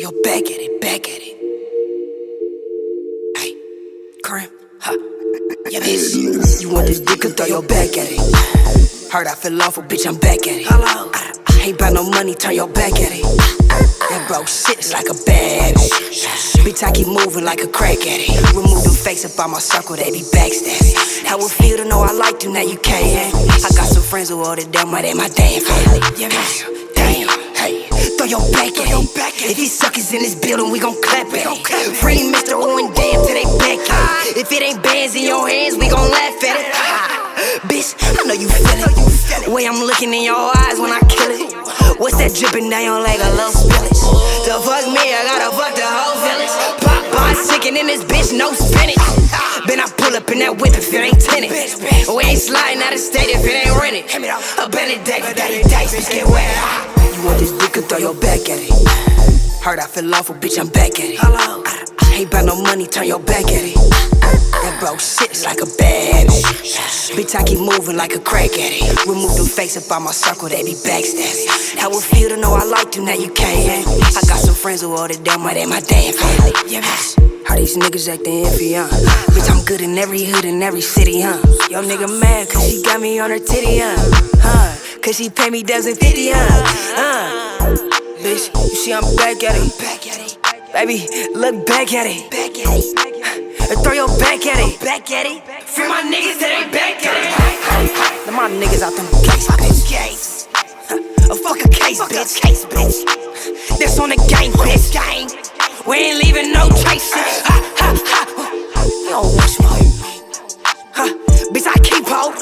your back at it, back at it. Hey, Kareem, huh? Yeah, bitch. You want this dick, throw your back at it. Heard I fell off, bitch, I'm back at it. Hello. I ain't bout no money, turn your back at it. That bro shit is like a bad bitch, I keep moving like a crack addict. Remove them fakes up out my circle, they be backstabbing. How it feel to know I like you, now you can't. I got some friends who hold it down, my damn family. Yeah, damn, hey, throw your back at it. If these suckers in this building, we gon' clap at it. Free Mr. Owen, damn, till they back at it. If it ain't bands in your hands, we gon' laugh at it. Bitch, I know you feel it. The way I'm looking in your eyes when I kill it. What's that dripping down your leg, a little spillage? To fuck me, I gotta fuck the whole village. Pop by chicken in this bitch, no spinach. Then I pull up in that whip if it ain't tinted. We ain't sliding out of state if it ain't rented. A Benedict, bitch, get wet. You want this dick, throw your back at it. Heard I fell off, bitch, I'm back at it. Hello. I ain't bout no money, turn your back at it. That bro shit is like a bad bitch, I keep moving like a crack addict. Remove them fakes up out my circle, they be backstabbing. How it feel to know I like you, now you can't. I got some friends who hold it down, my damn family. Yeah, bitch. How these niggas actin' iffy, huh? Bitch, I'm good in every hood, in every city, huh? Yo, nigga mad, cause she got me on her titty, huh? Cause she pay me $1,050, huh? Bitch, you see I'm back at it. Baby, look back at it. Throw your back at it. Free my niggas that ain't back at it. Then my niggas out them case, bitch. Fuck a case, bitch. This on the gang, bitch. We ain't leaving no traces. You don't watch me. Bitch, I keep hold.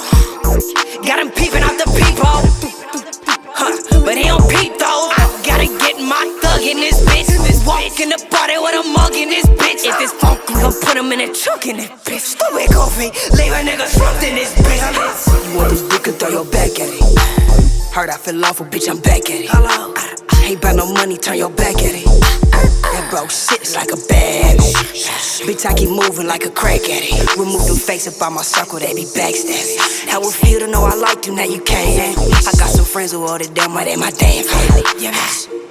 Got him peeping out the peephole. But he don't peep though. I gotta get my thug in this bitch. Walk in the party with a mug in this bitch. If it's funk, we gon' put him in a trunk in this bitch. Stupid coffee, leave a nigga slumped in this bitch. You want this dick, throw your back at it. Heard I fell off, bitch, I'm back at it. Hello. I ain't bout no money, turn your back at it. That bro shit is like a bad bitch, I keep moving like a crack addict. Remove them fakes up out my circle, they be backstabbing. How it feel to know I like you, now you can't. I got some friends who hold it down, my damn family. Yeah, bitch.